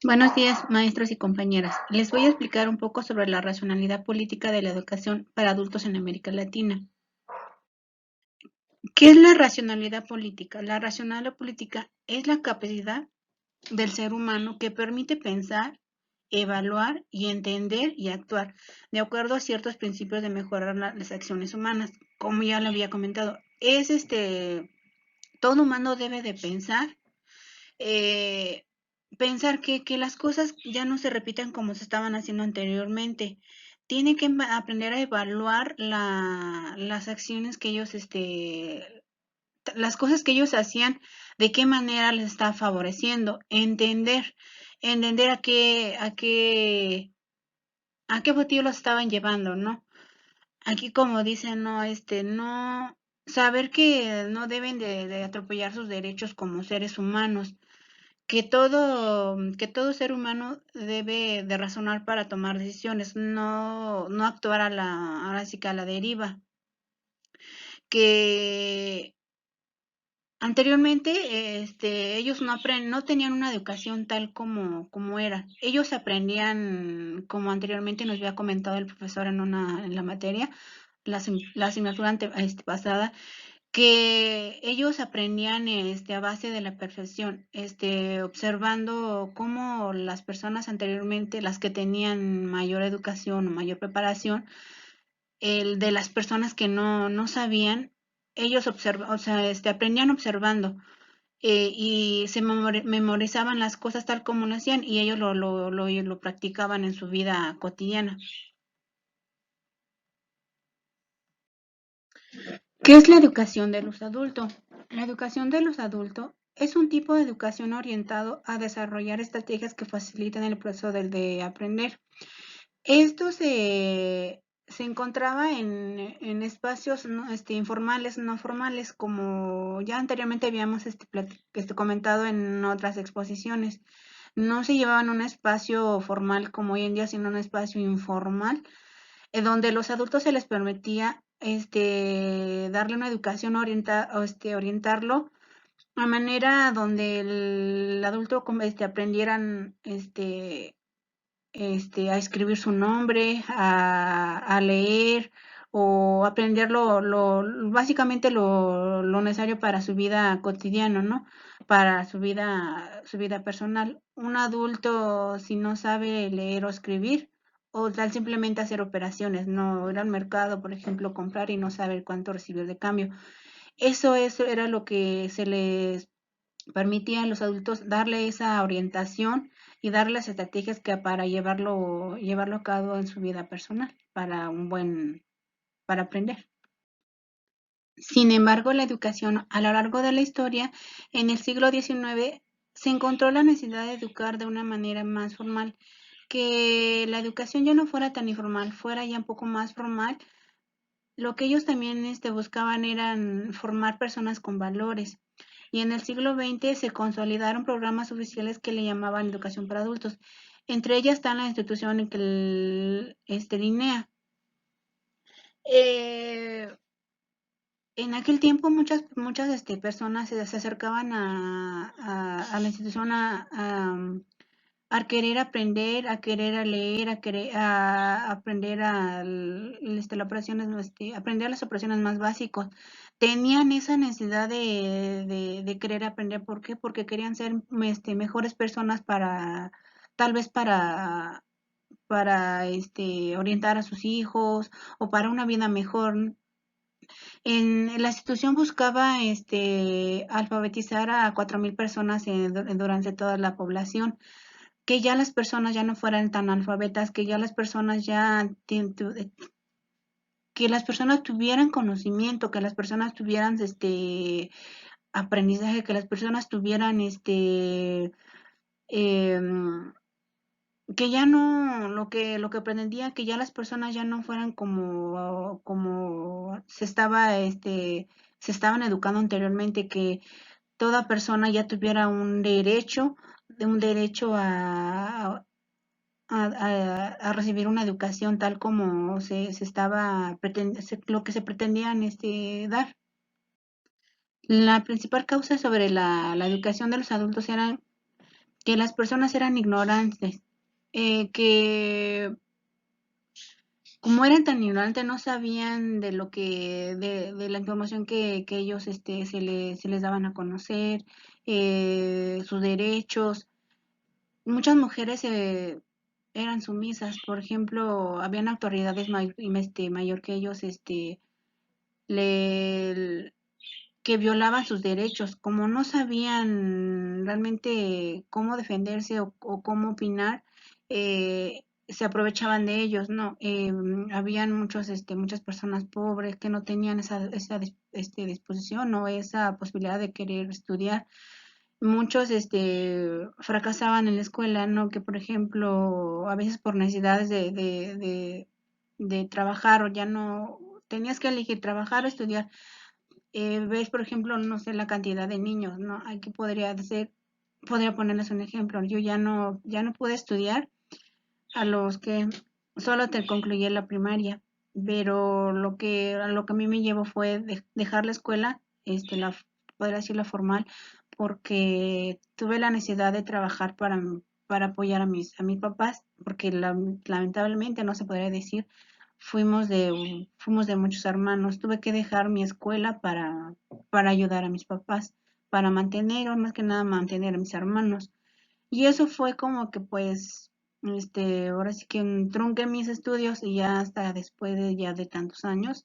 Buenos días, maestros y compañeras. Les voy a explicar un poco sobre la racionalidad política de la educación para adultos en América Latina. ¿Qué es la racionalidad política? La racionalidad política es la capacidad del ser humano que permite pensar, evaluar y entender y actuar de acuerdo a ciertos principios de mejorar las acciones humanas. Como ya lo había comentado, todo humano debe de eh, pensar que las cosas ya no se repitan como se estaban haciendo anteriormente. Tiene que aprender a evaluar las acciones que ellos, las cosas que ellos hacían, de qué manera les está favoreciendo, entender a qué objetivo los estaban llevando, ¿no? Aquí como dicen, no, no, saber que no deben de atropellar sus derechos como seres humanos, que todo ser humano debe de razonar para tomar decisiones, no actuar ahora sí que a la deriva, que anteriormente ellos no tenían una educación tal como era. Ellos aprendían, como anteriormente nos había comentado el profesor en la materia, la asignatura pasada, que ellos aprendían a base de la perfección, observando cómo las personas anteriormente, las que tenían mayor educación o mayor preparación, el de las personas que no sabían, ellos o sea, aprendían observando, y se memorizaban las cosas tal como lo hacían y ellos lo practicaban en su vida cotidiana. ¿Qué es la educación de los adultos? La educación de los adultos es un tipo de educación orientado a desarrollar estrategias que facilitan el proceso de aprender. Esto se encontraba en espacios informales, no formales, como ya anteriormente habíamos comentado en otras exposiciones. No se llevaba en un espacio formal como hoy en día, sino en un espacio informal, donde los adultos se les permitía darle una educación orientarlo a manera donde el adulto aprendieran a escribir su nombre, a leer o aprender básicamente lo necesario para su vida cotidiana, ¿no? Para su vida personal. Un adulto, si no sabe leer o escribir, o tal simplemente hacer operaciones, no ir al mercado, por ejemplo, comprar y no saber cuánto recibir de cambio. Eso era lo que se les permitía a los adultos darle esa orientación y darle las estrategias que para llevarlo a cabo en su vida personal, para aprender. Sin embargo, la educación a lo largo de la historia, en el siglo XIX, se encontró la necesidad de educar de una manera más formal, que la educación ya no fuera tan informal, fuera ya un poco más formal. Lo que ellos también buscaban eran formar personas con valores. Y en el siglo XX se consolidaron programas oficiales que le llamaban educación para adultos. Entre ellas está la institución que INEA. Eh, en aquel tiempo muchas personas se acercaban a la institución a querer aprender, a querer a leer, a aprender aprender las operaciones más básicas. Tenían esa necesidad de querer aprender. ¿Por qué? Porque querían ser mejores personas tal vez para orientar a sus hijos o para una vida mejor. La institución buscaba alfabetizar a 4.000 personas durante toda la población, que ya las personas ya no fueran tan analfabetas, que ya las personas que las personas tuvieran conocimiento, que las personas tuvieran aprendizaje, que las personas tuvieran em, que ya no, lo que pretendía, que ya las personas ya no fueran como se estaban educando anteriormente, que toda persona ya tuviera un derecho a recibir una educación tal como lo que se pretendían dar. La principal causa sobre la educación de los adultos era que las personas eran ignorantes, que como eran tan ignorantes no sabían de lo que, de la información que ellos se les daban a conocer, sus derechos. Muchas mujeres eran sumisas, por ejemplo, habían autoridades mayor que ellos, le, que violaban sus derechos, como no sabían realmente cómo defenderse o cómo opinar, se aprovechaban de ellos, ¿no? Habían muchas personas pobres que no tenían esa disposición o esa posibilidad de querer estudiar. Muchos fracasaban en la escuela, ¿no? Que por ejemplo, a veces por necesidades de trabajar o ya no tenías que elegir trabajar o estudiar. Ves, por ejemplo, no sé, la cantidad de niños, ¿no? Aquí podría ponerles un ejemplo. Yo ya no pude estudiar a los que solo te concluí la primaria, pero a lo que a mí me llevó fue dejar la escuela, podría decir la formal, porque tuve la necesidad de trabajar para apoyar a mis papás, porque lamentablemente no se podría decir, fuimos de muchos hermanos. Tuve que dejar mi escuela para ayudar a mis papás, para mantener, o más que nada mantener a mis hermanos. Y eso fue como que pues, ahora sí que trunqué mis estudios y ya hasta después de tantos años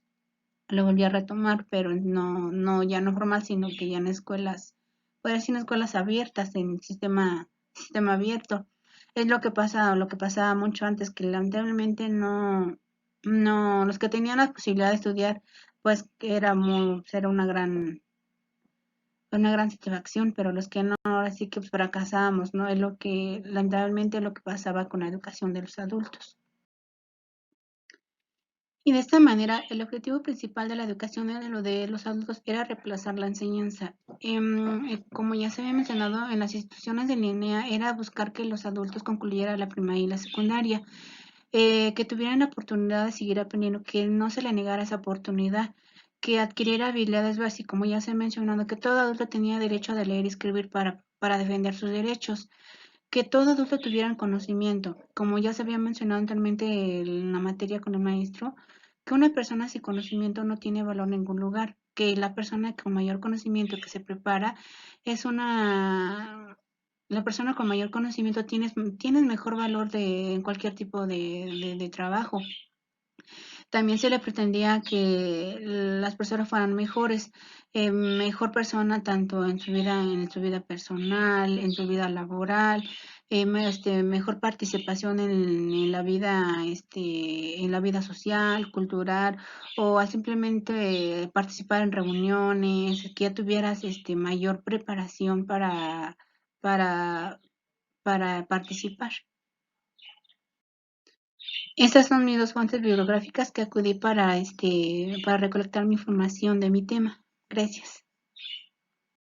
lo volví a retomar, pero ya no formal, sino que ya en escuelas, puede decir en escuelas abiertas, en sistema abierto. Es lo que pasaba mucho antes, que lamentablemente los que tenían la posibilidad de estudiar, pues era una gran satisfacción, pero los que no, ahora sí que pues, fracasábamos, ¿no? Es lamentablemente, lo que pasaba con la educación de los adultos. Y de esta manera, el objetivo principal de la educación de lo de los adultos era reemplazar la enseñanza. Como ya se había mencionado, en las instituciones de línea era buscar que los adultos concluyeran la primaria y la secundaria, que tuvieran la oportunidad de seguir aprendiendo, que no se le negara esa oportunidad, que adquiriera habilidades básicas, como ya se ha mencionado, que todo adulto tenía derecho de leer y escribir para defender sus derechos, que todo adulto tuviera conocimiento, como ya se había mencionado anteriormente en la materia con el maestro, que una persona sin conocimiento no tiene valor en ningún lugar, que la persona con mayor conocimiento que se prepara es una... La persona con mayor conocimiento tiene mejor valor en cualquier tipo de trabajo. También se le pretendía que las personas fueran mejores, mejor persona tanto en su vida personal, en su vida laboral, mejor participación en la vida social, cultural, o a simplemente participar en reuniones, que ya tuvieras mayor preparación para, para participar. Estas son mis dos fuentes bibliográficas que acudí para recolectar mi información de mi tema. Gracias.